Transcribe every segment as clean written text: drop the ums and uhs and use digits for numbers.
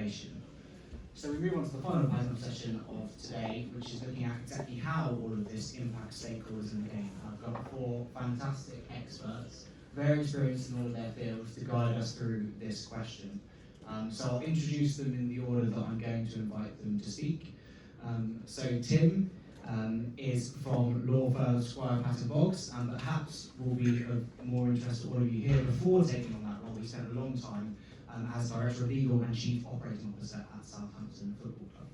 regulation. So we move on to the final panel session of today, which is looking at exactly how all of this impacts stakeholders in the game. I've got 4 fantastic experts, very experienced in all of their fields, to guide us through this question. So I'll introduce them in the order that I'm going to invite them to speak. So Tim is from law firm Squire Patton Boggs, and perhaps will be of more interest to all of you here. Before taking on that role, he spent a long time as Director of Legal and Chief Operating Officer at Southampton Football Club.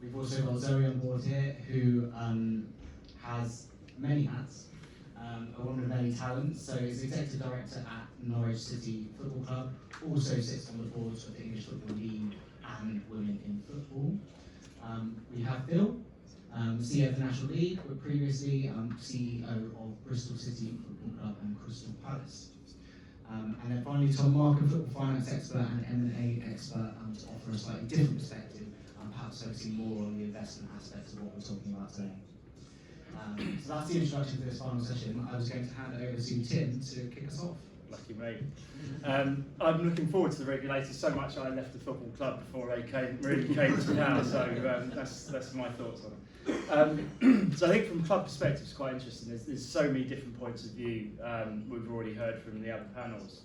We've also got Zoe on board here, who has many hats, a woman of many talents. So is Executive Director at Norwich City Football Club, also sits on the boards of the English Football League and Women in Football. We have Phil, CEO of the National League, but previously CEO of Bristol City Football Club and Crystal Palace. And then finally Tom Markham, football finance expert and M&A expert, to offer a slightly different perspective, perhaps focusing more on the investment aspects of what we're talking about today. So that's the introduction to this final session. I was going to hand it over to Tim to kick us off. Lucky me. I'm looking forward to the regulators so much I left the football club before they really came to town, so that's my thoughts on it. So I think from club perspective it's quite interesting. There's so many different points of view we've already heard from the other panels,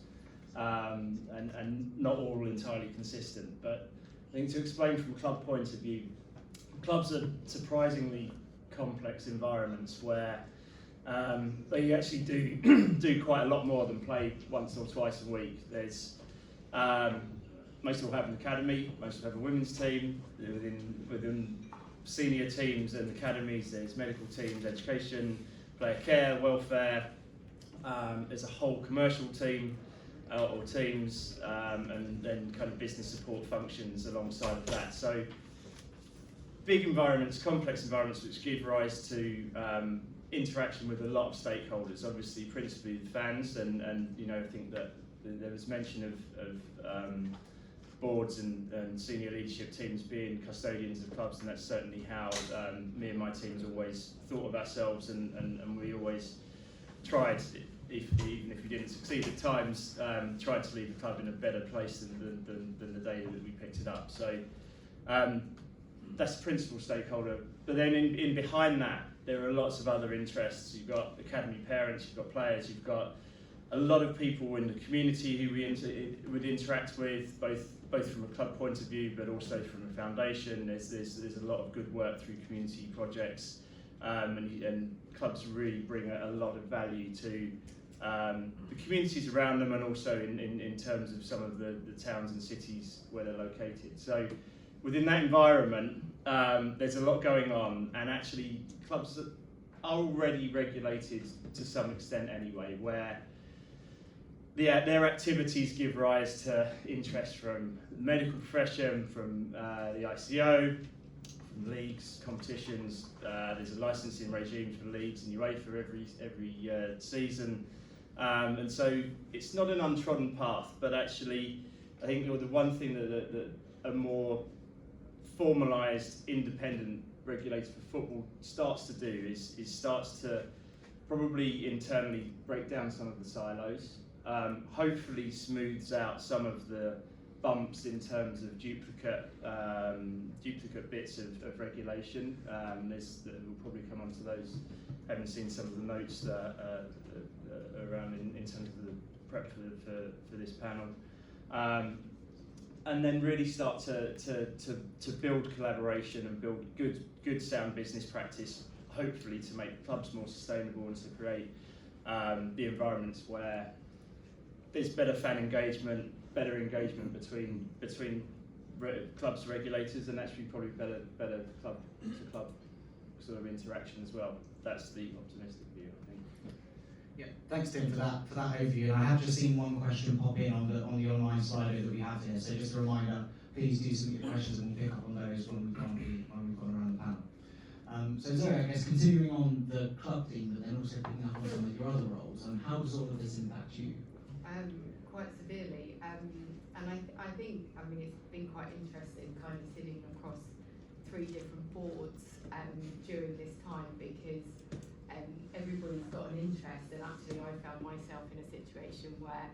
and not all entirely consistent. But I think to explain from a club point of view, clubs are surprisingly complex environments where they actually do quite a lot more than play once or twice a week. There's most will have an academy, most will have a women's team. Within senior teams and academies, there's medical teams, education, player care, welfare. There's a whole commercial team or teams, and then kind of business support functions alongside of that. So big environments, complex environments, which give rise to interaction with a lot of stakeholders. Obviously, principally the fans, and I think that there was mention of boards and senior leadership teams being custodians of clubs, and that's certainly how me and my teams always thought of ourselves, and we always tried, even if we didn't succeed at times, tried to leave the club in a better place than the day that we picked it up. So that's the principal stakeholder. But then in behind that, there are lots of other interests. You've got academy parents, you've got players, you've got a lot of people in the community who we would interact with, both from a club point of view, but also from a foundation. There's a lot of good work through community projects, and clubs really bring a lot of value to the communities around them, and also in terms of some of the towns and cities where they're located. So within that environment, there's a lot going on, and actually clubs are already regulated to some extent anyway, where their activities give rise to interest from the medical profession, from the ICO, from leagues, competitions. There's a licensing regime for leagues and UEFA every season, and so it's not an untrodden path. But actually, I think the one thing that a more formalised independent regulator for football starts to do is starts to probably internally break down some of the silos. Hopefully smooths out some of the bumps in terms of duplicate bits of regulation. We'll probably come on to those. I haven't seen some of the notes around in terms of the prep for this panel. And then really start to build collaboration and build good sound business practice, hopefully to make clubs more sustainable and to create the environments where there's better fan engagement, better engagement between clubs, regulators, and actually probably better club to club sort of interaction as well. That's the optimistic view, I think. Yeah, thanks Tim for that overview. And I have just seen one question pop in on the online Slido that we have here. So just a reminder, please do submit your questions and we'll pick up on those when we've gone around the panel. So Zoe, I guess continuing on the club theme, but then also picking up on some of your other roles, how does all of this impact you? Quite severely, and I think it's been quite interesting kind of sitting across 3 different boards during this time, because everybody's got an interest, and actually I found myself in a situation where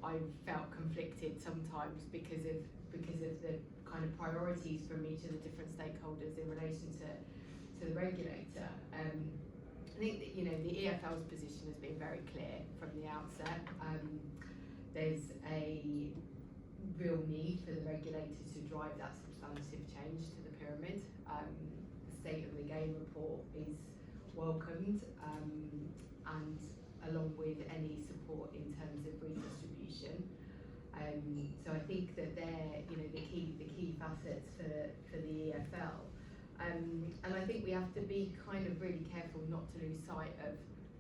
I felt conflicted sometimes because of because of the kind of priorities from each of the different stakeholders in relation to the regulator. I think that, the EFL's position has been very clear from the outset. There's a real need for the regulator to drive that substantive change to the pyramid. The State of the Game report is welcomed, and along with any support in terms of redistribution. So I think that they're the key facets for the EFL. And I think we have to be kind of really careful not to lose sight of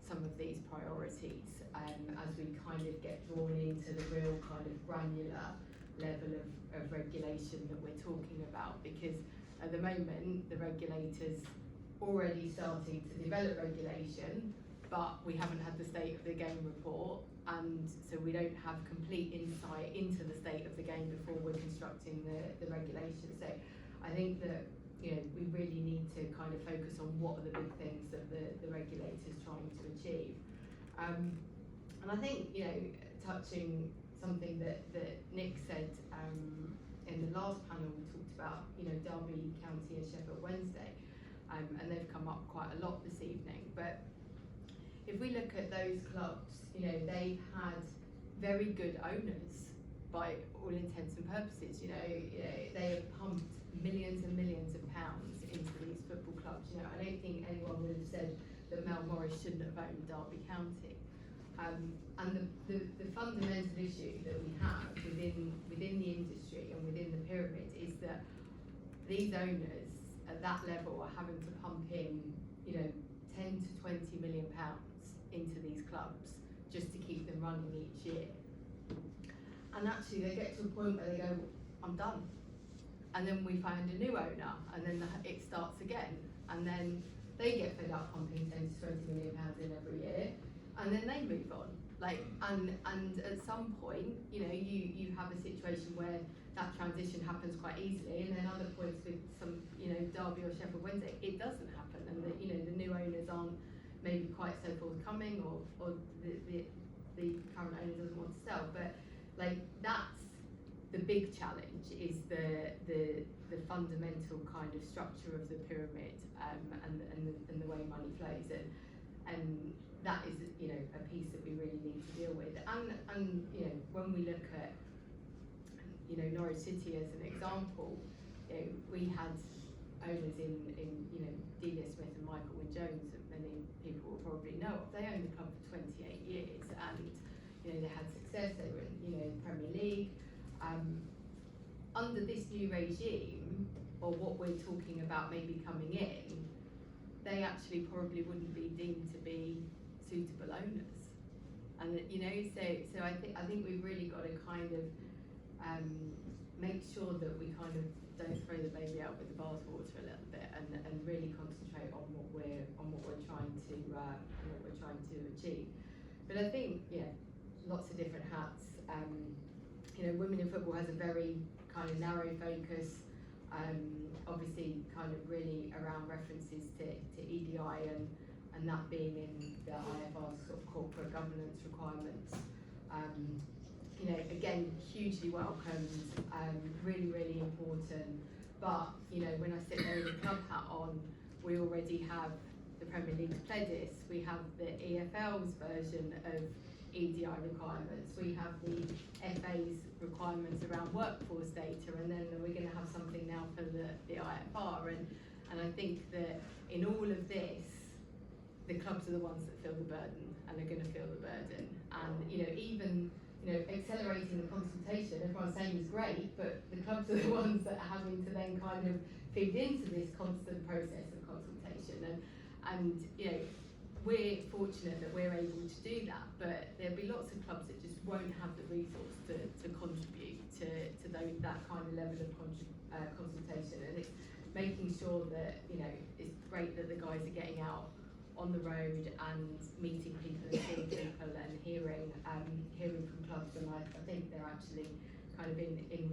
some of these priorities as we kind of get drawn into the real kind of granular level of regulation that we're talking about, because at the moment the regulator's already starting to develop regulation, but we haven't had the State of the Game report, and so we don't have complete insight into the state of the game before we're constructing the regulation. So I think that we really need to kind of focus on what are the big things that the regulator's trying to achieve. And I think, touching something that Nick said in the last panel, we talked about, Derby County and Sheffield Wednesday, and they've come up quite a lot this evening. But if we look at those clubs, they've had very good owners by all intents and purposes. They have pumped millions and millions of pounds into these football clubs. I don't think anyone would have said that Mel Morris shouldn't have owned Derby County. And the fundamental issue that we have within the industry and within the pyramid is that these owners at that level are having to pump in, 10 to 20 million pounds into these clubs just to keep them running each year. And actually they get to a point where they go, I'm done. And then we find a new owner, and then it starts again. And then they get fed up pumping 10 to 20 million pounds in every year, and then they move on. And at some point, you have a situation where that transition happens quite easily, and then other points with some, Derby or Sheffield Wednesday, it doesn't happen, and the new owners aren't maybe quite so forthcoming, or the current owner doesn't want to sell. But that's the big challenge, is the fundamental kind of structure of the pyramid, and the way money flows, and that is a piece that we really need to deal with. And when we look at Norwich City as an example, we had owners in Delia Smith and Michael Wynne Jones, that many people will probably know of. They owned the club for 28 years, and they had success. They were in Premier League. Under this new regime, or what we're talking about maybe coming in, they actually probably wouldn't be deemed to be suitable owners. And so I think we've really got to kind of make sure that we kind of don't throw the baby out with the bathwater a little bit, and really concentrate on what we're trying to achieve. But I think lots of different hats. Women in football has a very kind of narrow focus, obviously kind of really around references to EDI, and that being in the IFR's sort of corporate governance requirements. Again, hugely welcomed, really, really important. But when I sit there with the club hat on, we already have the Premier League's Pledis, we have the EFL's version of EDI requirements, we have the FA's requirements around workforce data, and then we're going to have something now for the IFR. And I think that in all of this, the clubs are the ones that feel the burden, and are going to feel the burden. And even accelerating the consultation, everyone's saying is great, but the clubs are the ones that are having to then kind of feed into this constant process of consultation. And we're fortunate that we're able to do that, but there'll be lots of clubs that just won't have the resource to contribute to that kind of level of consultation. And it's making sure that it's great that the guys are getting out on the road and meeting people and seeing people and hearing from clubs, and I think they're actually kind of in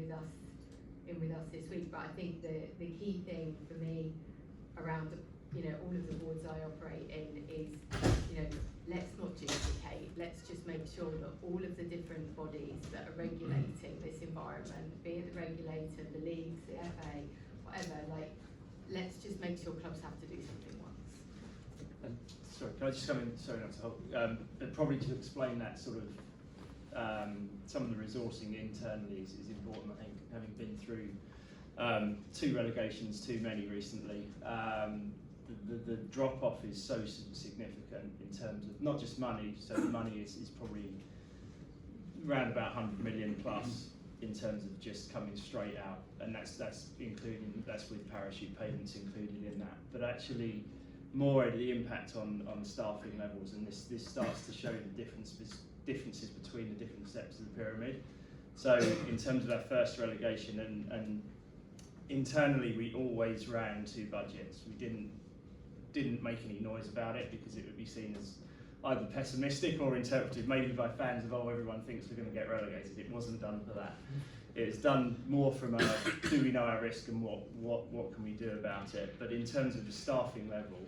with us this week. But I think the key thing for me around all of the boards I operate in is let's not duplicate, let's just make sure that all of the different bodies that are regulating this environment, be it the regulator, the leagues, the FA, whatever, like, let's just make sure clubs have to do something once. And sorry, can I just come in? Sorry, not to hold. But probably to explain that sort of some of the resourcing internally is important. I think, having been through 2 relegations, too many recently, the drop off is so significant in terms of not just money. So the money is probably around about 100 million plus in terms of just coming straight out, and that's with parachute payments included in that. But actually, more the impact on staffing levels, and this starts to show the differences between the different steps of the pyramid. So in terms of our first relegation, and internally we always ran 2 budgets. We didn't make any noise about it because it would be seen as either pessimistic or interpreted maybe by fans of, oh, everyone thinks we're going to get relegated. It wasn't done for that. It's done more from a, do we know our risk and what can we do about it? But in terms of the staffing level,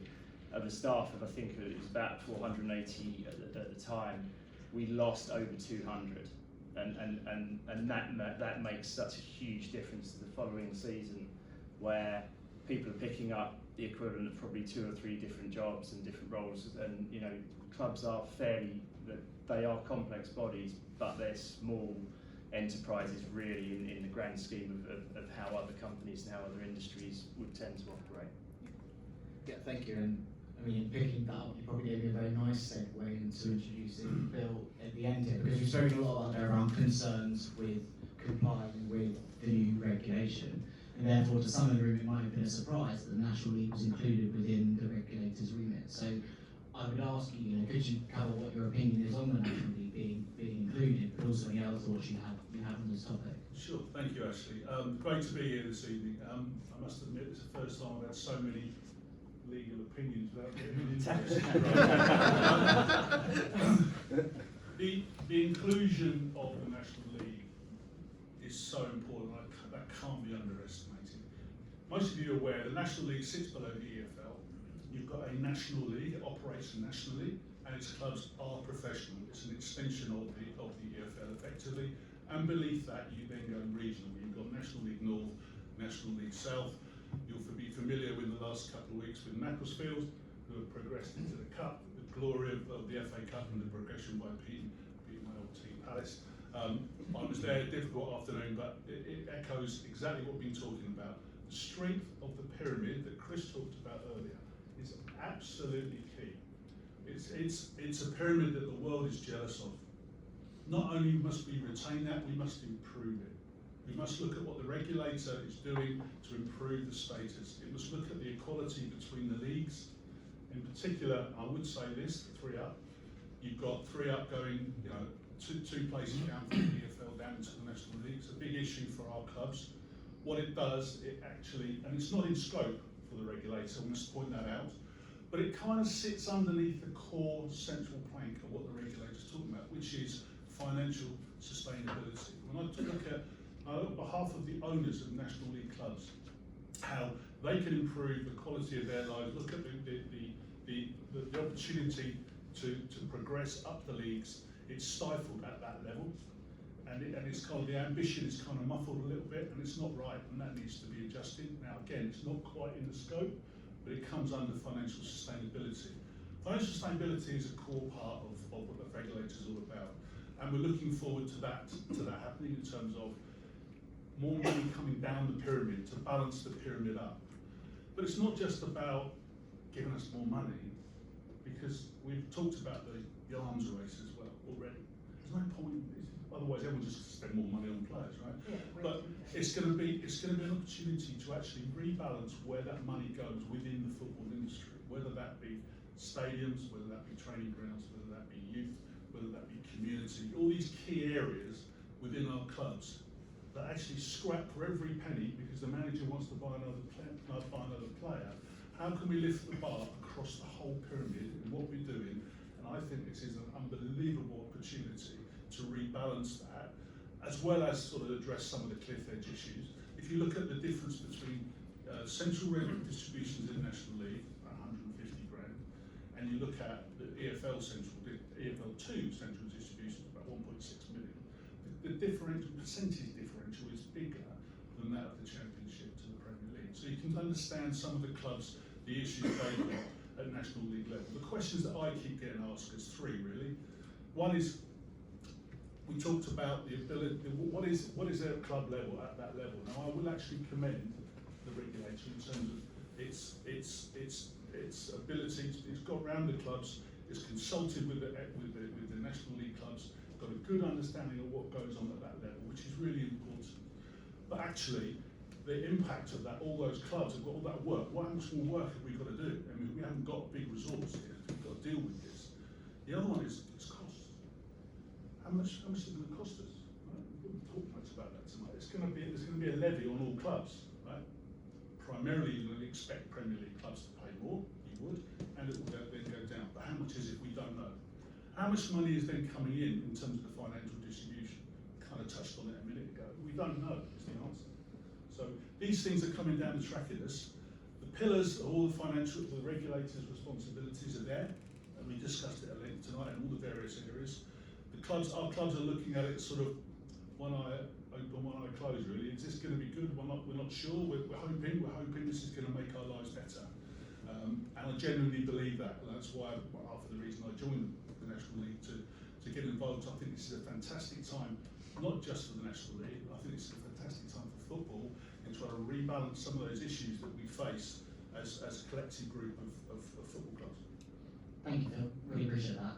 of the staff of, I think it was about 480 at the time, we lost over 200. And that makes such a huge difference to the following season, where people are picking up the equivalent of probably 2 or 3 different jobs and different roles. And you know, clubs are they are complex bodies, but they're small enterprises really in the grand scheme of how other companies and how other industries would tend to operate. Yeah, thank you. And I mean, picking that up, you probably gave me a very nice segue into introducing Bill at the end here, because we've spoken a lot about there around concerns with complying with the new regulation, and therefore to some in the room it might have been a surprise that the National League was included within the regulator's remit. So I would ask you, could you cover what your opinion is on the National League being included, but also any other thoughts you have on this topic? Sure, thank you, Ashley. Great to be here this evening. I must admit, it's the first time I've had so many legal opinions without getting into this. The inclusion of the National League is so important, that can't be underestimated. Most of you are aware the National League sits below the EFL. You've got a National League, it operates nationally, and its clubs are professional. It's an extension of the EFL effectively, and beneath that you then go regional. You've got National League North, National League South. You'll be familiar with the last couple of weeks with Macclesfield, who have progressed into the Cup, the glory of the FA Cup and the progression by beating my old team Palace. I was there, a difficult afternoon, but it echoes exactly what we've been talking about. The strength of the pyramid that Chris talked about earlier is absolutely key. It's a pyramid that the world is jealous of. Not only must we retain that, we must improve it. We must look at what the regulator is doing to improve the status. It must look at the equality between the leagues. In particular, I would say this, 3 up. You've got 3 up going, two places down from the EFL down into the National League. It's a big issue for our clubs. What it does, it actually, and it's not in scope for the regulator, we must point that out, but it kind of sits underneath the core central plank of what the regulator's talking about, which is financial sustainability. When I look at on behalf of the owners of National League clubs, how they can improve the quality of their lives, look at the opportunity to progress up the leagues. It's stifled at that level, and it's kind of, the ambition is kind of muffled a little bit, and it's not right, and that needs to be adjusted. Now again, it's not quite in the scope, but it comes under financial sustainability. Financial sustainability is a core part of what the regulator is all about, and we're looking forward to that happening in terms of more money coming down the pyramid to balance the pyramid up. But it's not just about giving us more money, because we've talked about the arms race as well already. There's no point, otherwise everyone just spend more money on players, right? Yeah, but it's going to be an opportunity to actually rebalance where that money goes within the football industry, whether that be stadiums, whether that be training grounds, whether that be youth, whether that be community, all these key areas within our clubs that actually scrap for every penny because the manager wants to buy another player. How can we lift the bar across the whole pyramid in what we're doing? And I think this is an unbelievable opportunity to rebalance that, as well as sort of address some of the cliff edge issues. If you look at the difference between central revenue distributions in National League, 150 grand, and you look at the EFL2 central distribution is about 1.6 million. The differential, percentage differential is bigger than that of the Championship to the Premier League. So you can understand some of the clubs, the issues they've got at National League level. The questions that I keep getting asked is three really. One is, we talked about the ability, what is their club level at that level? Now I will actually commend the regulator in terms of its ability. It's got round the clubs. It's consulted with the National League clubs. Got a good understanding of what goes on at that level, which is really important. But actually, the impact of that, all those clubs have got all that work. How much more work have we got to do? I mean, we haven't got a big resource here. We've got to deal with this. The other one is cost. How much is it going to cost us? Right? We haven't talked much about that tonight. There's going to be a levy on all clubs, right? Primarily, you're going to expect Premier League clubs to pay more. You would, and it will then go down. But how much is it? We don't know. How much money is then coming in terms of the financial distribution? Kind of touched on it a minute ago. We don't know. Is the answer. So these things are coming down the track at us. The pillars of all the regulators' responsibilities are there, and we discussed it at length tonight in all the various areas. Our clubs are looking at it sort of one eye open, one eye closed. Really, is this going to be good? We're not sure. We're hoping this is going to make our lives better. And I genuinely believe that. And that's why, after the reason I joined the National League to get involved. I think this is a fantastic time, not just for the National League. I think it's a fantastic time for football and trying to rebalance some of those issues that we face as a collective group of football clubs. Thank you, Phil. Really appreciate that.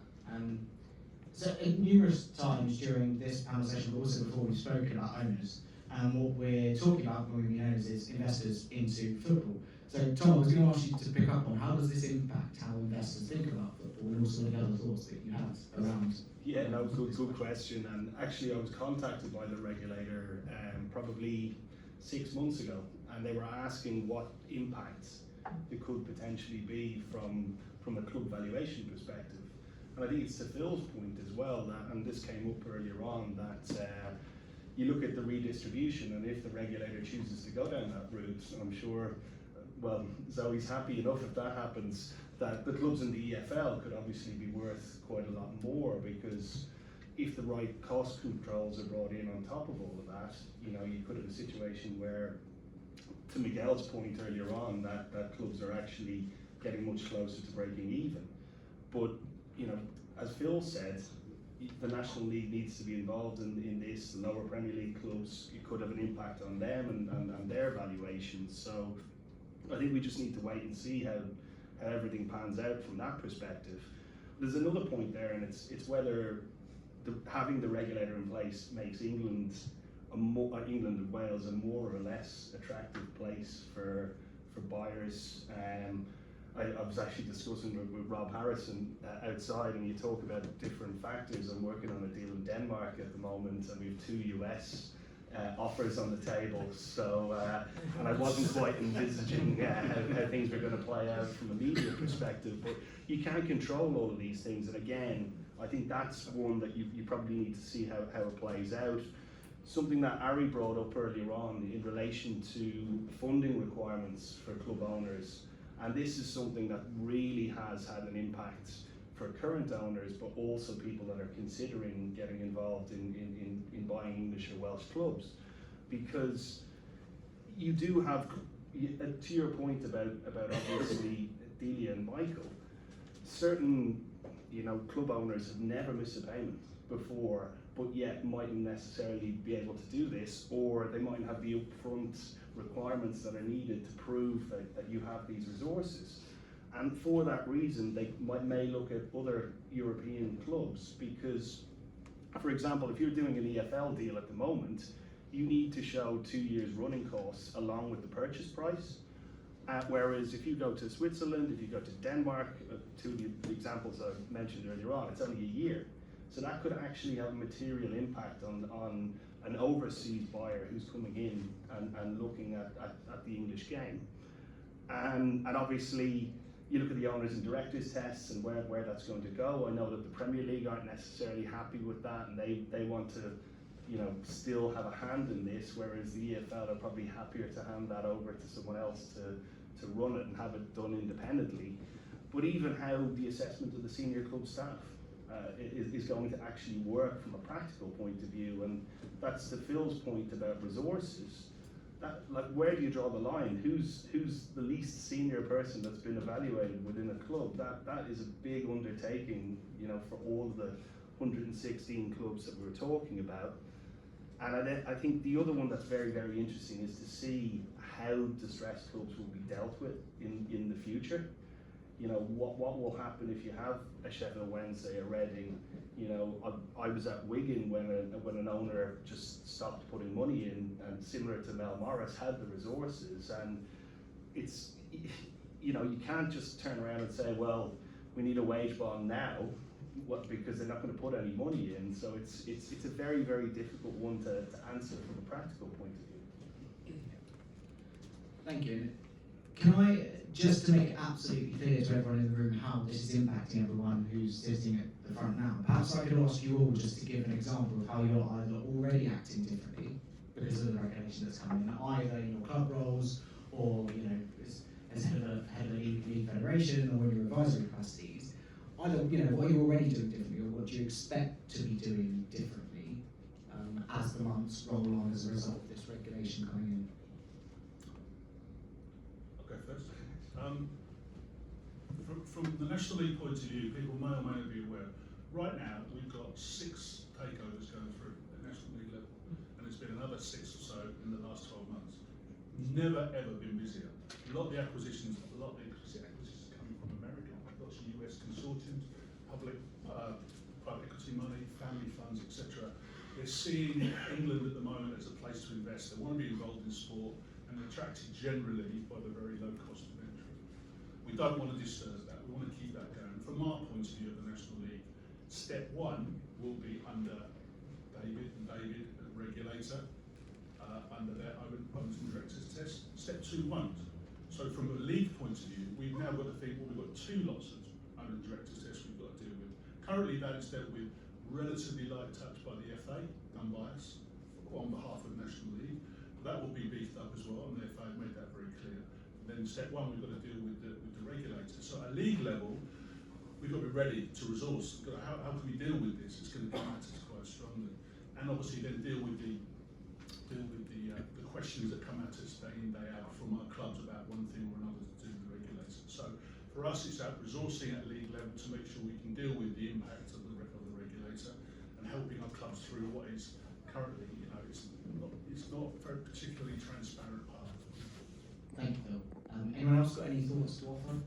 So numerous times during this panel session, but also before, we've spoken about owners, and what we're talking about when we mean owners is investors into football. So Tom, I was going to ask you to pick up on how does this impact how investors think about football, and also the other thoughts that you have around. Yeah, no, good question. And actually, I was contacted by the regulator probably 6 months ago, and they were asking what impacts it could potentially be from a club valuation perspective. And I think it's to Phil's point as well, that, and this came up earlier on, that you look at the redistribution, and if the regulator chooses to go down that route, I'm sure, well, Zoe's happy enough if that happens, that the clubs in the EFL could obviously be worth quite a lot more, because if the right cost controls are brought in on top of all of that, you know, you could have a situation where, to Miguel's point earlier on, that clubs are actually getting much closer to breaking even. But, you know, as Phil said, the National League needs to be involved in this. The lower Premier League clubs, it could have an impact on them and their valuations. So I think we just need to wait and see how everything pans out from that perspective. There's another point there, and it's whether having the regulator in place makes England and Wales a more or less attractive place for buyers. I was actually discussing with Rob Harrison outside, and you talk about different factors. I'm working on a deal in Denmark at the moment, and we have 2 US offers on the table. So, and I wasn't quite envisaging how things were going to play out from a media perspective. But you can't control all of these things, and again, I think that's one that you probably need to see how it plays out. Something that Ari brought up earlier on in relation to funding requirements for club owners. And this is something that really has had an impact for current owners, but also people that are considering getting involved in buying English or Welsh clubs. Because you do have, to your point about obviously Delia and Michael, certain, you know, club owners have never missed a payment before, but yet mightn't necessarily be able to do this, or they mightn't have the upfront requirements that are needed to prove that you have these resources. And for that reason, they may look at other European clubs, because, for example, if you're doing an EFL deal at the moment, you need to show 2 years running costs along with the purchase price. Whereas if you go to Switzerland, if you go to Denmark, two of the examples I mentioned earlier on, it's only a year. So that could actually have a material impact on an overseas buyer who's coming in and looking at the English game. And obviously, you look at the owners and directors tests and where that's going to go. I know that the Premier League aren't necessarily happy with that, and they want to, you know, still have a hand in this, whereas the EFL are probably happier to hand that over to someone else to run it and have it done independently. but even how the assessment of the senior club staff is going to actually work from a practical point of view. And that's to Phil's point about resources. That, like, where do you draw the line? Who's the least senior person that's been evaluated within a club? That is a big undertaking, you know, for all the 116 clubs that we're talking about. And I think the other one that's very, very interesting is to see how distressed clubs will be dealt with in the future. You know, what will happen if you have a Sheffield Wednesday, a Reading. You know, I was at Wigan when an owner just stopped putting money in, and similar to Mel Morris, had the resources. And it's, you know, you can't just turn around and say, well, we need a wage bond now, because they're not going to put any money in. So it's a very, very difficult one to answer from a practical point of view. Thank you. Can I, just to make it absolutely clear to everyone in the room how this is impacting everyone who's sitting at the front now, perhaps I could ask you all just to give an example of how you're either already acting differently because of the regulation that's coming in, either in your club roles or, you know, as head of a league federation or in your advisory capacities. Either, you know, what you're already doing differently or what you expect to be doing differently as the months roll on as a result of this regulation coming in. I'll go first. From the National League point of view, people may or may not be aware, right now we've got 6 takeovers going through at National League level, and it's been another 6 or so in the last 12 months. Never ever been busier. A lot of the acquisitions coming from America, lots of US consortiums, public, private equity money, family funds, etc. They're seeing England at the moment as a place to invest. They want to be involved in sport, and they're attracted generally by the very low cost of entry. We don't want to disturb that. We want to keep that going. From our point of view of the National League, step 1 will be under David, the regulator, under their owners and directors test. Step 2 won't. So from a league point of view, we've now got to think, well, we've got 2 lots of owners and directors tests we've got to deal with. Currently that is dealt with relatively light touch by the FA, done by us, on behalf of the National League. But that will be beefed up as well, and the FA have made that very clear. Then step 1, we've got to deal with the regulator. So at league level, we've got to be ready to resource. How can we deal with this? It's going to come at us quite strongly, and obviously then deal with the questions that come at us day in, day out from our clubs about one thing or another to do with the regulator. So for us, it's about resourcing at league level to make sure we can deal with the impact of the regulator and helping our clubs through what is currently, you know, it's not a very particularly transparent path. Thank you, Phil. Anyone else got any thoughts to offer?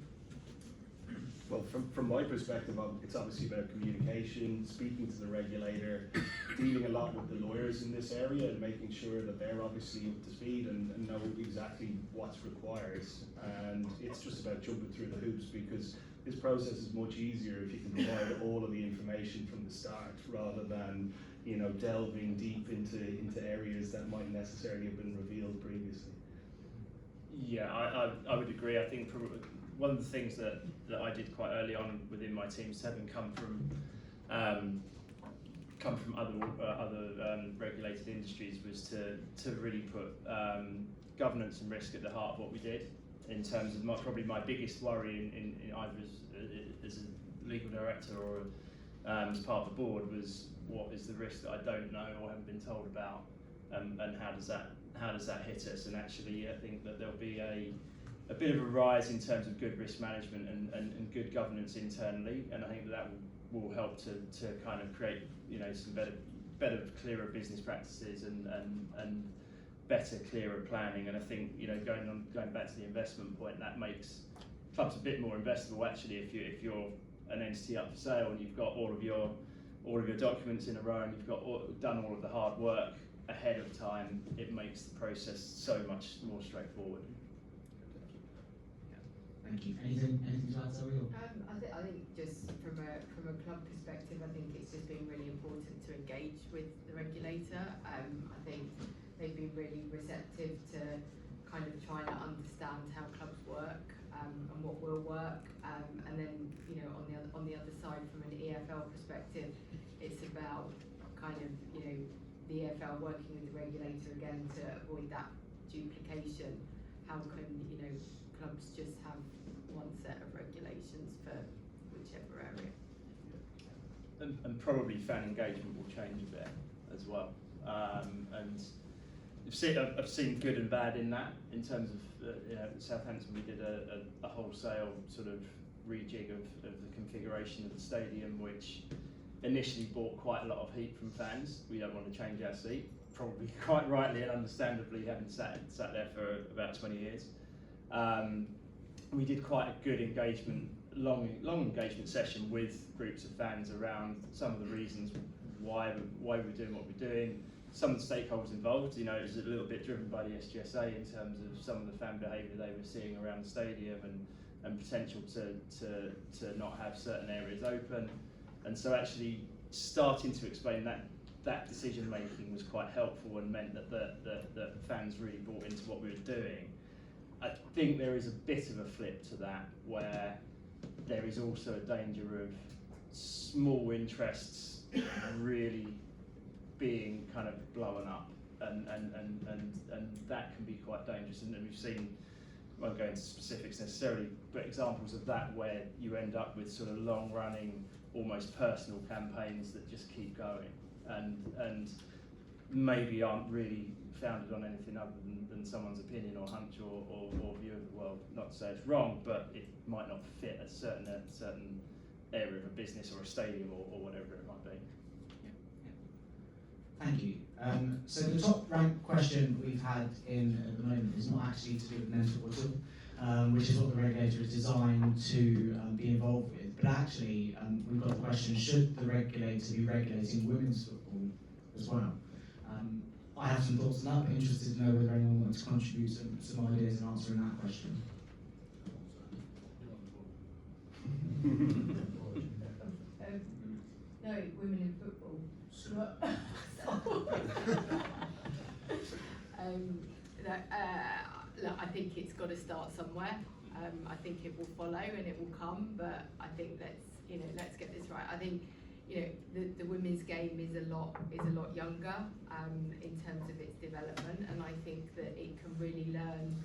Well, from my perspective, it's obviously about communication, speaking to the regulator, dealing a lot with the lawyers in this area and making sure that they're obviously up to speed and know exactly what's required. And it's just about jumping through the hoops, because this process is much easier if you can provide all of the information from the start, rather than, you know, delving deep into areas that might necessarily have been revealed previously. Yeah, I would agree. I think one of the things that I did quite early on within my teams, having come from other regulated industries, was to really put governance and risk at the heart of what we did. In terms of probably my biggest worry in either as a legal director or as part of the board was, what is the risk that I don't know or haven't been told about, and how does that hit us? And actually, I think that there'll be a bit of a rise in terms of good risk management and good governance internally, and I think that will help to kind of create, you know, some better, clearer business practices and better, clearer planning. And I think, you know, going back to the investment point, that makes clubs a bit more investable actually. If you're an entity up for sale and you've got all of your documents in a row and you've done all of the hard work ahead of time, it makes the process so much more straightforward. Thank you. Anything to add, Zoe? I think just from a club perspective, I think it's just been really important to engage with the regulator. I think they've been really receptive to kind of trying to understand how clubs work and what will work. And then, you know, on the other side, from an EFL perspective, it's about kind of, you know, the EFL working with the regulator again to avoid that duplication. how can, you know, clubs just have one set of regulations for whichever area. And probably fan engagement will change a bit as well. And I've seen good and bad in that, in terms of you know, Southampton, we did a wholesale sort of rejig of the configuration of the stadium, which initially brought quite a lot of heat from fans. We don't want to change our seat, probably quite rightly and understandably, having sat there for about 20 years. We did quite a good engagement, long engagement session with groups of fans around some of the reasons why we're doing what we're doing. Some of the stakeholders involved, you know, it was a little bit driven by the SGSA in terms of some of the fan behaviour they were seeing around the stadium and potential to not have certain areas open. And so actually starting to explain that decision making was quite helpful and meant that fans really bought into what we were doing. I think there is a bit of a flip to that, where there is also a danger of small interests really being kind of blown up, and that can be quite dangerous. And we've seen, I won't go into specifics necessarily, but examples of that where you end up with sort of long running, almost personal campaigns that just keep going and maybe aren't really founded on anything other than someone's opinion or hunch or view of the world. Not to say it's wrong, but it might not fit a certain area of a business or a stadium or whatever it might be. Thank you. So the top ranked question we've had in at the moment is not actually to do with men's football at all, which is what the regulator is designed to be involved with. But actually, we've got the question: should the regulator be regulating women's football as well? I have some thoughts on that, but interested to know whether anyone wants to contribute some ideas in answering that question. No, women in football. Look, I think it's got to start somewhere. I think it will follow and it will come, but I think let's get this right. I think the women's game is a lot younger in terms of its development, and I think that it can really learn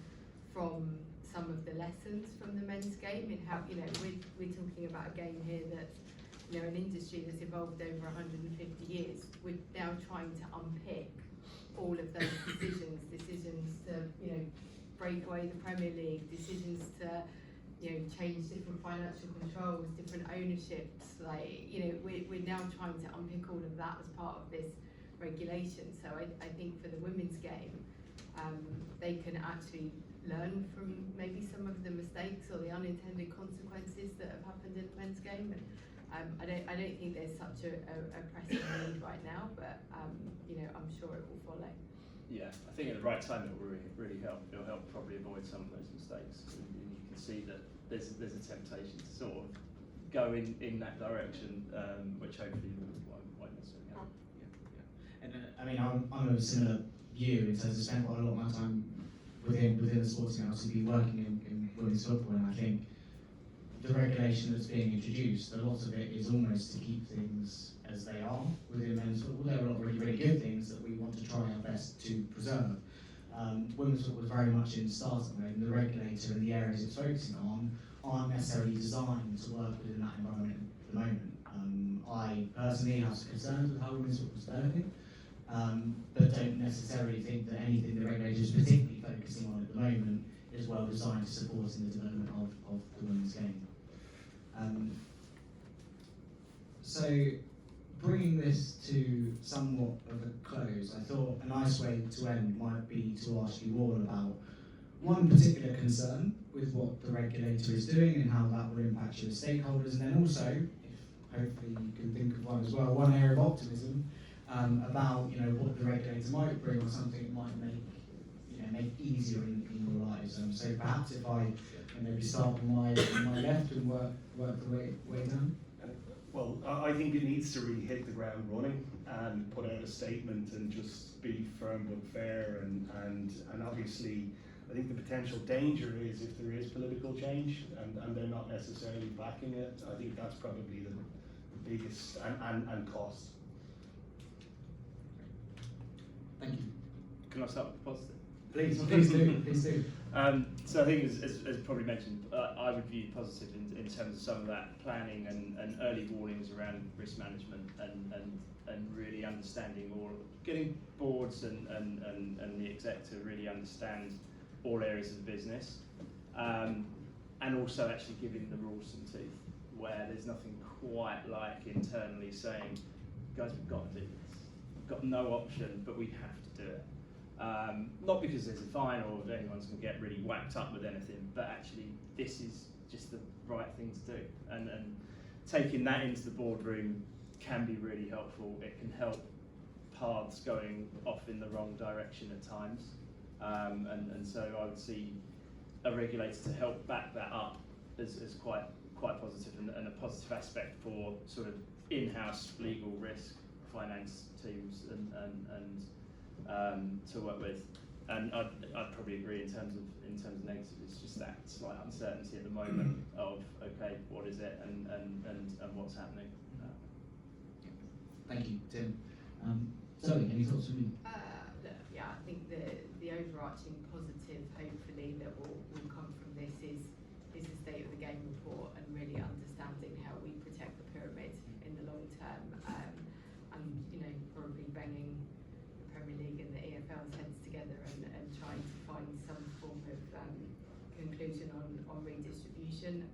from some of the lessons from the men's game in how we're talking about a game here that's an industry that's evolved over 150 years. We're now trying to unpick all of those decisions to break away the Premier League, decisions to change different financial controls, different ownerships. We're now trying to unpick all of that as part of this regulation. So I think for the women's game, they can actually learn from maybe some of the mistakes or the unintended consequences that have happened in the men's game. And I don't think there's such a pressing need right now, but I'm sure it will follow. Yeah, I think at the right time it will really help. It'll help probably avoid some of those mistakes. And you can see that there's a temptation to sort of go in that direction, which hopefully won't necessarily happen. And I mean, I'm of a similar view in terms of spent quite a lot of my time within the sporting LCP working in women's football, and I think the regulation that's being introduced, a lot of it is almost to keep things as they are within men's football. There are a lot of really good things that we want to try our best to preserve. Women's football is very much in startup mode, and the regulator and the areas it's focusing on aren't necessarily designed to work within that environment at the moment. I personally have some concerns with how women's football is developing, but don't necessarily think that anything the regulator is particularly focusing on at the moment is well designed to support in the development of the women's game. So bringing this to somewhat of a close, I thought a nice way to end might be to ask you all about one particular concern with what the regulator is doing and how that will impact your stakeholders, and then also, if hopefully you can think of one as well, one area of optimism about what the regulator might bring or something it might make easier in your lives. So perhaps if I maybe start on my left and work the way down. Well, I think it needs to really hit the ground running and put out a statement and just be firm but fair, and obviously I think the potential danger is if there is political change and they're not necessarily backing it. I think that's probably the biggest and cost. Thank you. Can I start with the positive? Please do. So I think, as probably mentioned, I would view positive in terms of some of that planning and early warnings around risk management and really understanding, or getting boards and the exec to really understand all areas of the business, and also actually giving the rules some teeth, where there's nothing quite like internally saying, guys, we've got to do this. We've got no option, but we have to do it. Not because there's a fine or anyone's going to get really whacked up with anything, but actually this is just the right thing to do. And taking that into the boardroom can be really helpful. It can help paths going off in the wrong direction at times. And so I would see a regulator to help back that up as quite positive and a positive aspect for sort of in-house legal risk finance teams and to work with. And I'd probably agree in terms of negative. It's just that slight uncertainty at the moment of, okay, what is it and what's happening. Thank you, Tim. Zoe, any thoughts from you? Look, yeah, I think the overarching positive, hopefully, that will come from this is the state of the game report and really understanding how we protect the pyramid in the long term, and probably banging the Premier League and the EFL's heads together and trying to find some form of conclusion on redistribution,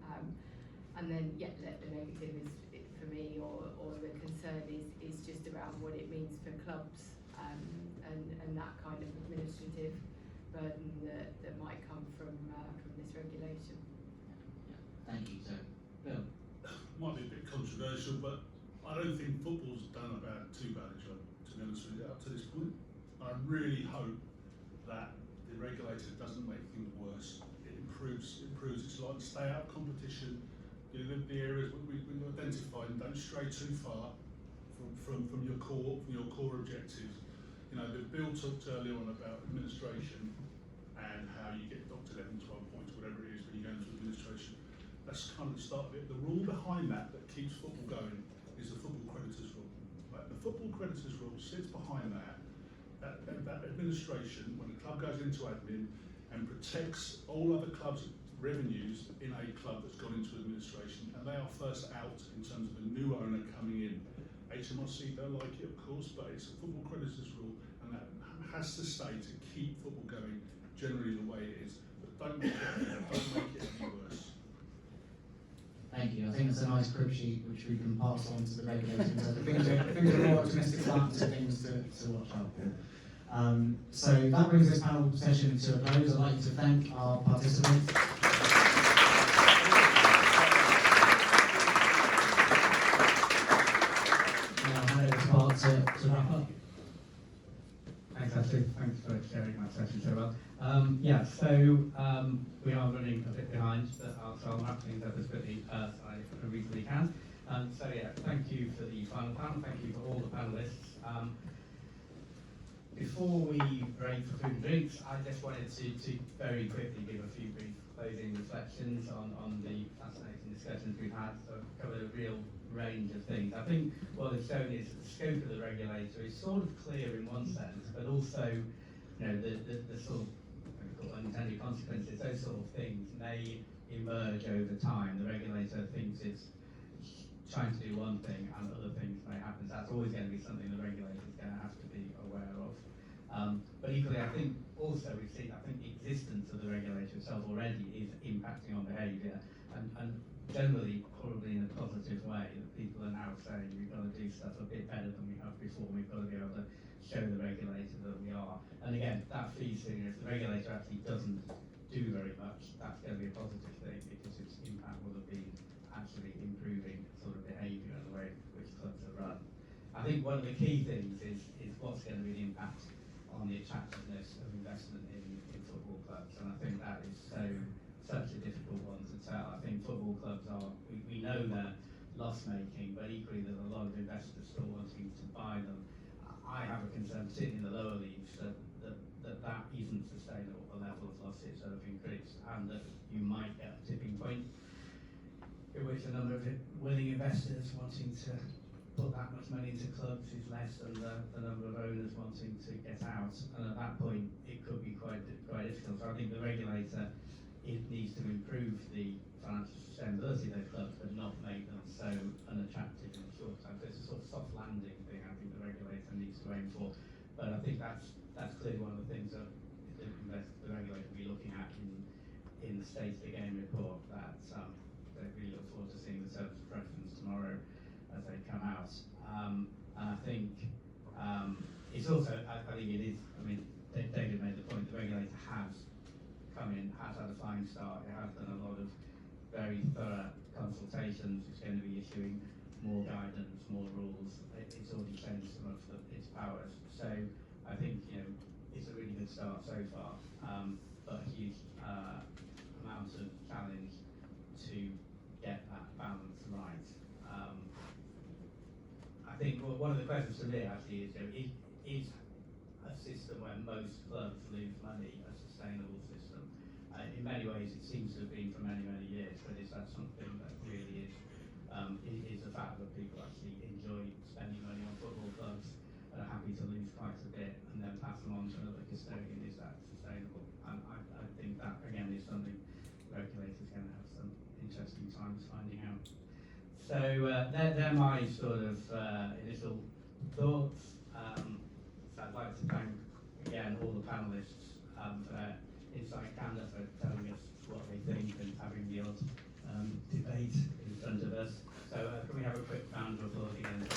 and then the negative is for me, or the concern is just around what it means for clubs, and that kind of administrative burden that might come from this regulation. Thank you, Zoe. Bill? Might be a bit controversial, but I don't think football's done about too bad a job, to be honest with you, up to this point. I really hope that the regulator doesn't make things worse. It improves its life, stay out of competition, the areas we've identified, and don't stray too far from your core objectives. The Bill talked earlier on about administration and how you get docked 11, 12 points, whatever it is, when you go into administration. That's kind of the start of it. The rule behind that keeps football going is the football creditors rule. Right? The football creditors rule sits behind that administration, when the club goes into admin, and protects all other clubs' revenues in a club that's gone into administration, and they are first out in terms of a new owner coming in. HMRC don't like it, of course, but it's a football creditors rule, and that has to stay to keep football going generally the way it is. But don't make it any worse. Thank you. I think that's a nice crib sheet which we can pass on to the regulators. I think the more optimistic plans are things to watch out for. So that brings this panel session to a close. I'd like to thank our participants. Now hand over to Bart to wrap up. Thanks, Ashley. Thanks for sharing that session so well. We are running a bit behind, but I'll wrap things up as quickly as I reasonably can. Thank you for the final panel. Thank you for all the panelists. Before we break for food and drinks, I just wanted to very quickly give a few brief closing reflections on the fascinating discussions we've had. So I've covered a real range of things. I think what it's shown is that the scope of the regulator is sort of clear in one sense, but also, the sort of unintended consequences, those sort of things may emerge over time. The regulator thinks it's trying to do one thing and other things may happen. So that's always going to be something the regulator is going to have to be aware of. But equally, I think also we've seen, the existence of the regulator itself already is impacting on behaviour, and generally probably in a positive way, that people are now saying we've got to do stuff a bit better than we have before. We've got to be able to show the regulator that we are. And again, that feeds in. If the regulator actually doesn't do very much, that's going to be a positive thing, because its impact will have been actually improving sort of behaviour and the way which clubs are run. I think one of the key things is what's going to be the impact on the attractiveness of investment in football clubs, and I think that is such a difficult one to tell. I think football clubs we know they're loss making, but equally there's a lot of investors still wanting to buy them. I have a concern, particularly in the lower leagues, that isn't sustainable. The level of losses that have increased, and that you might get a tipping point in which a number of willing investors wanting to put that much money into clubs is less than the number of owners wanting to get out, and at that point it could be quite difficult. So I think the regulator needs to improve the financial sustainability of those clubs, but not make them so unattractive in the short term. So it's a sort of soft landing thing I think the regulator needs to aim for. But I think that's clearly one of the things that the regulator will be looking at in the State of the Game report that they really look forward to seeing the terms of preference tomorrow as they come out. And I think it's also, I think it is, I mean, David made the point, the regulator has come in, has had a flying start, it has done a lot of very thorough consultations, it's going to be issuing more guidance, more rules, it's already changed some of its powers. So I think, you know, it's a really good start so far, but a huge amount of challenge to get that balance right. I think one of the questions to me actually is, you know, is a system where most clubs lose money a sustainable system? In many ways it seems to have been for many, many years, but is that something that really is the fact that people actually enjoy spending money on football clubs and are happy to lose quite a bit and then pass them on to another custodian? Is that sustainable? And I think that again is something regulators are going to have some interesting times finding out. So they're my sort of initial thoughts. So I'd like to thank again all the panellists for their insight, candor, for telling us what they think and having the odd debate in front of us. So can we have a quick round of applause again?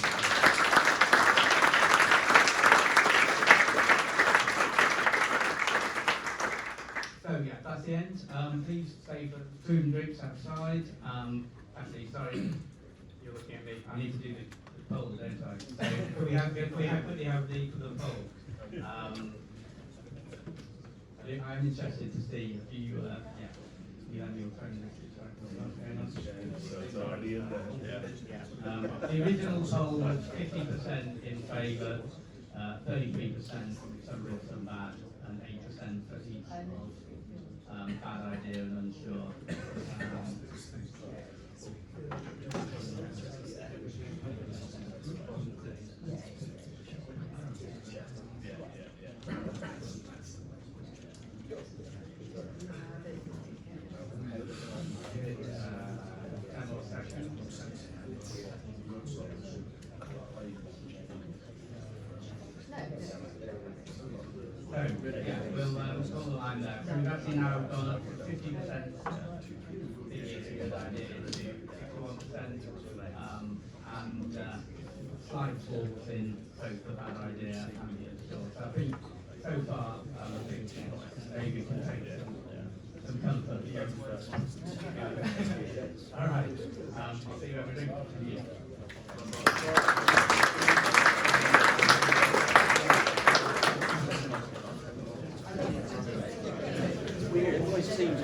So yeah, that's the end. Please stay for food and drinks outside. Actually, sorry, you're looking at me. I need to do the poll, don't I? So can we quickly have the poll? I'm interested to see if you, you have your phone So it's already in there. the original poll was 50% in favour, 33% some good, some bad, and 8% for each of bad idea and unsure. Yeah, we'll draw the line there. So we've actually now gone up from 50% thinking it's a good idea to 61%, and slight falls in both the bad idea and the unsure. So I think so far, I think maybe can take some comfort. All right, I'll see you over drink. Weird, it always seems